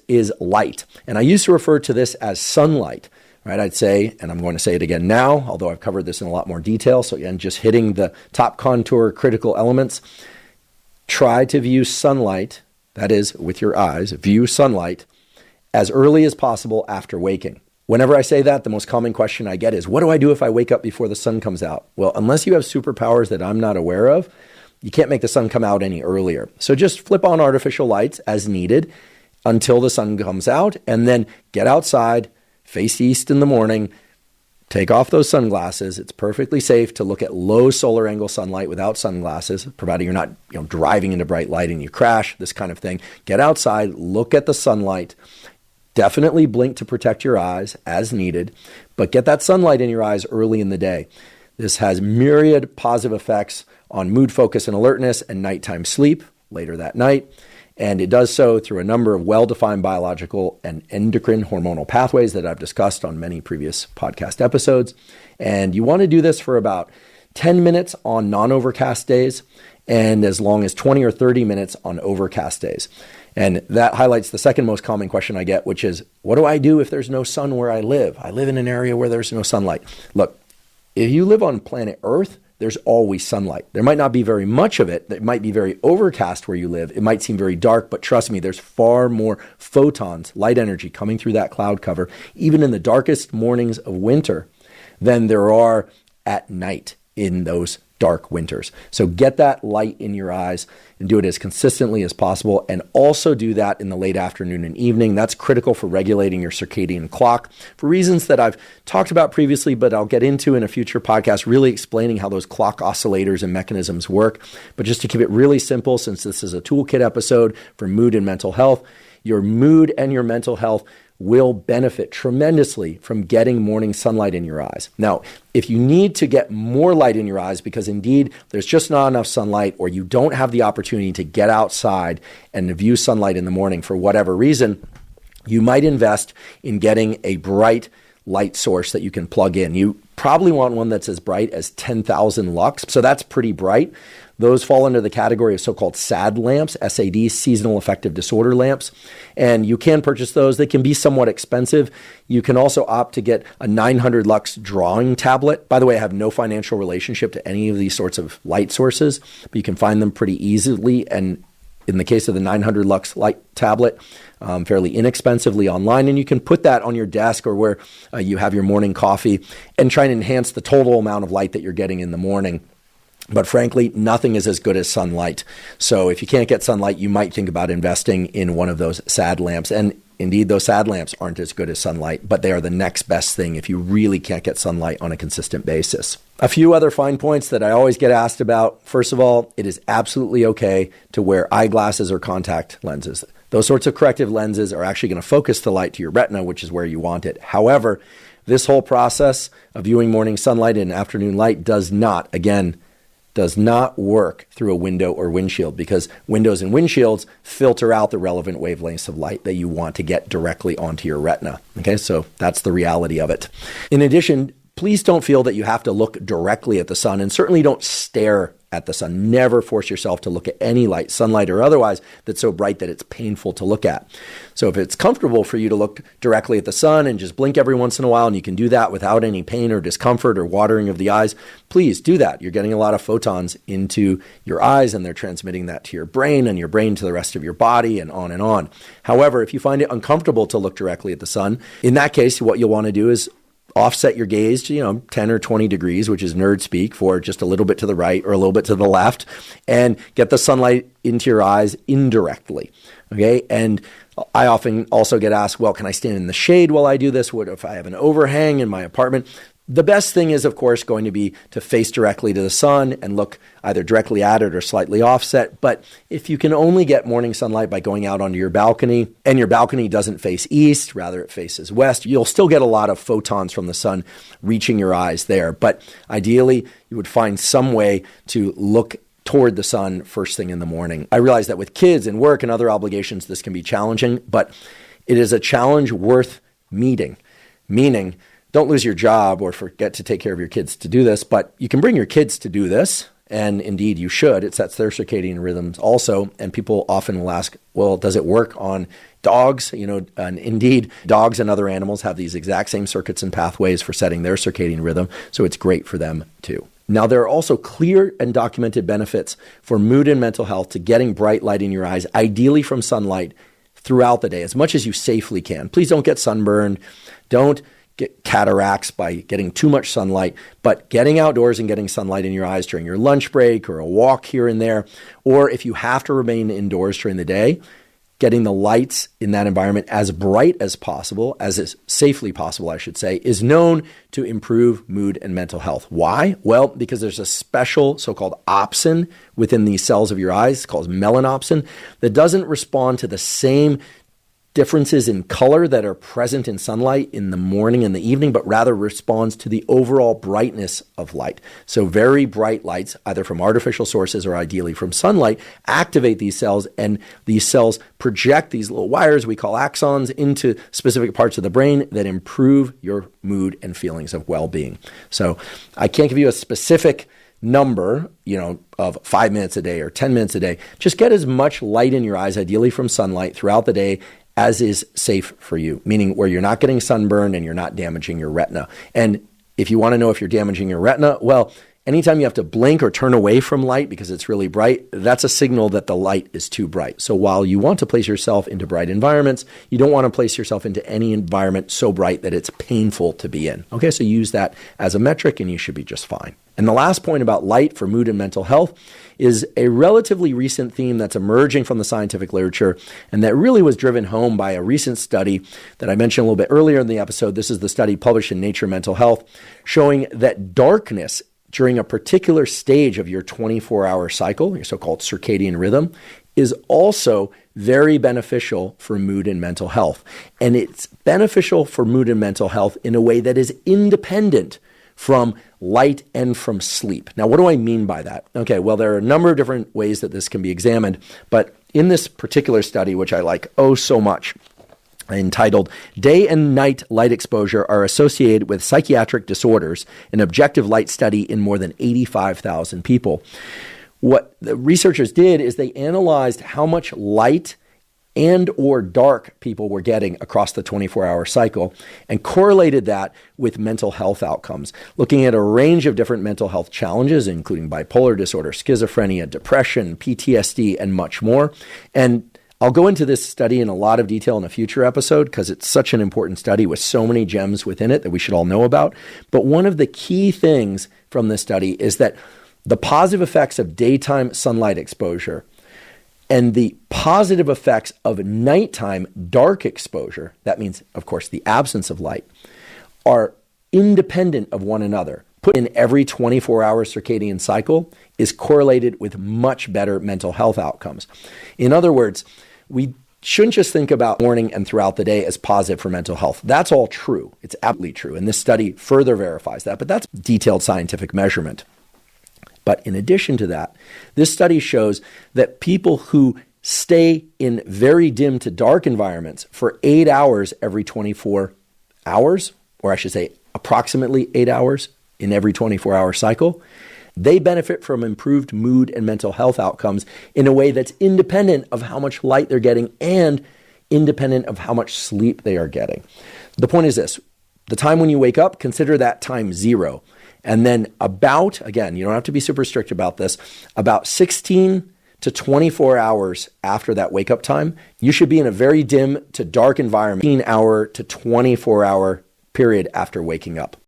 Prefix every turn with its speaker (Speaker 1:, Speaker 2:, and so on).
Speaker 1: is light. And I used to refer to this as sunlight, right? I'd say, and I'm going to say it again now, although I've covered this in a lot more detail. So again, just hitting the top contour critical elements. Try to view sunlight, that is, with your eyes, view sunlight as early as possible after waking. Whenever I say that, the most common question I get is, what do I do if I wake up before the sun comes out? Well, unless you have superpowers that I'm not aware of, you can't make the sun come out any earlier. So just flip on artificial lights as needed until the sun comes out, and then get outside, face east in the morning, take off those sunglasses. It's perfectly safe to look at low solar angle sunlight without sunglasses, provided you're not driving into bright light and you crash, this kind of thing. Get outside, look at the sunlight. Definitely blink to protect your eyes as needed, but get that sunlight in your eyes early in the day. This has myriad positive effects on mood, focus, and alertness and nighttime sleep later that night. And it does so through a number of well-defined biological and endocrine hormonal pathways that I've discussed on many previous podcast episodes. And you want to do this for about 10 minutes on non-overcast days and as long as 20 or 30 minutes on overcast days. And that highlights the second most common question I get, which is, what do I do if there's no sun where I live? I live in an area where there's no sunlight. Look, if you live on planet Earth, there's always sunlight. There might not be very much of it. It might be very overcast where you live. It might seem very dark, but trust me, there's far more photons, light energy coming through that cloud cover, even in the darkest mornings of winter, than there are at night in those dark winters. So get that light in your eyes and do it as consistently as possible, and also do that in the late afternoon and evening. That's critical for regulating your circadian clock for reasons that I've talked about previously, but I'll get into in a future podcast, really explaining how those clock oscillators and mechanisms work. But just to keep it really simple, since this is a toolkit episode for mood and mental health, your mood and your mental health will benefit tremendously from getting morning sunlight in your eyes. Now, if you need to get more light in your eyes because indeed there's just not enough sunlight, or you don't have the opportunity to get outside and view sunlight in the morning for whatever reason, you might invest in getting a bright light source that you can plug in. You probably want one that's as bright as 10,000 lux. So that's pretty bright. Those fall under the category of so-called SAD lamps, SAD, seasonal affective disorder lamps. And you can purchase those. They can be somewhat expensive. You can also opt to get a 900 lux drawing tablet. By the way, I have no financial relationship to any of these sorts of light sources, but you can find them pretty easily. And in the case of the 900 lux light tablet, fairly inexpensively online, and you can put that on your desk or where you have your morning coffee and try and enhance the total amount of light that you're getting in the morning. But frankly, nothing is as good as sunlight. So if you can't get sunlight, you might think about investing in one of those SAD lamps. And indeed, those SAD lamps aren't as good as sunlight, but they are the next best thing if you really can't get sunlight on a consistent basis. A few other fine points that I always get asked about. First of all, it is absolutely okay to wear eyeglasses or contact lenses. Those sorts of corrective lenses are actually going to focus the light to your retina, which is where you want it. However, this whole process of viewing morning sunlight and afternoon light does not work through a window or windshield, because windows and windshields filter out the relevant wavelengths of light that you want to get directly onto your retina. Okay, so that's the reality of it. In addition, please don't feel that you have to look directly at the sun, and certainly don't stare at the sun. Never force yourself to look at any light, sunlight or otherwise, that's so bright that it's painful to look at. So if it's comfortable for you to look directly at the sun and just blink every once in a while, and you can do that without any pain or discomfort or watering of the eyes, please do that. You're getting a lot of photons into your eyes, and they're transmitting that to your brain, and your brain to the rest of your body, and on and on. However, if you find it uncomfortable to look directly at the sun, in that case, what you'll want to do is offset your gaze to, 10 or 20 degrees, which is nerd speak for just a little bit to the right or a little bit to the left, and get the sunlight into your eyes indirectly. Okay. And I often also get asked, well, can I stand in the shade while I do this? What if I have an overhang in my apartment? The best thing is, of course, going to be to face directly to the sun and look either directly at it or slightly offset. But if you can only get morning sunlight by going out onto your balcony, and your balcony doesn't face east, rather it faces west, you'll still get a lot of photons from the sun reaching your eyes there. But ideally, you would find some way to look toward the sun first thing in the morning. I realize that with kids and work and other obligations, this can be challenging, but it is a challenge worth meeting. Meaning, don't lose your job or forget to take care of your kids to do this, but you can bring your kids to do this, and indeed you should. It sets their circadian rhythms also, and people often will ask, well, does it work on dogs, and indeed, dogs and other animals have these exact same circuits and pathways for setting their circadian rhythm, so it's great for them too. Now, there are also clear and documented benefits for mood and mental health to getting bright light in your eyes, ideally from sunlight throughout the day, as much as you safely can. Please don't get sunburned. Don't get cataracts by getting too much sunlight, but getting outdoors and getting sunlight in your eyes during your lunch break or a walk here and there, or if you have to remain indoors during the day, getting the lights in that environment as bright as possible, as safely possible, I should say, is known to improve mood and mental health. Why? Well, because there's a special so-called opsin within these cells of your eyes, called melanopsin, that doesn't respond to the same differences in color that are present in sunlight in the morning and the evening, but rather responds to the overall brightness of light. So very bright lights, either from artificial sources or ideally from sunlight, activate these cells, and these cells project these little wires we call axons into specific parts of the brain that improve your mood and feelings of well-being. So I can't give you a specific number, of 5 minutes a day or 10 minutes a day. Just get as much light in your eyes, ideally from sunlight, throughout the day as is safe for you, meaning where you're not getting sunburned and you're not damaging your retina. And if you want to know if you're damaging your retina, well, anytime you have to blink or turn away from light because it's really bright, that's a signal that the light is too bright. So while you want to place yourself into bright environments, you don't want to place yourself into any environment so bright that it's painful to be in. Okay, so use that as a metric and you should be just fine. And the last point about light for mood and mental health is a relatively recent theme that's emerging from the scientific literature and that really was driven home by a recent study that I mentioned a little bit earlier in the episode. This is the study published in Nature Mental Health showing that darkness during a particular stage of your 24-hour cycle, your so-called circadian rhythm, is also very beneficial for mood and mental health. And it's beneficial for mood and mental health in a way that is independent from light and from sleep. Now, what do I mean by that? Okay, well, there are a number of different ways that this can be examined, but in this particular study, which I like so much, entitled Day and Night Light Exposure Are Associated with Psychiatric Disorders, an objective light study in more than 85,000 people. What the researchers did is they analyzed how much light and or dark people were getting across the 24-hour cycle and correlated that with mental health outcomes, looking at a range of different mental health challenges, including bipolar disorder, schizophrenia, depression, PTSD, and much more. And I'll go into this study in a lot of detail in a future episode because it's such an important study with so many gems within it that we should all know about. But one of the key things from this study is that the positive effects of daytime sunlight exposure and the positive effects of nighttime dark exposure, that means, of course, the absence of light, are independent of one another. Put in every 24-hour circadian cycle is correlated with much better mental health outcomes. In other words, we shouldn't just think about morning and throughout the day as positive for mental health. That's all true. It's absolutely true. And this study further verifies that, but that's detailed scientific measurement. But in addition to that, this study shows that people who stay in very dim to dark environments for 8 hours every 24 hours, or I should say approximately 8 hours in every 24-hour cycle, they benefit from improved mood and mental health outcomes in a way that's independent of how much light they're getting and independent of how much sleep they are getting. The point is this: the time when you wake up, consider that time 0. And then again, you don't have to be super strict about this, about 16 to 24 hours after that wake up time, you should be in a very dim to dark environment, 18-hour to 24-hour period after waking up.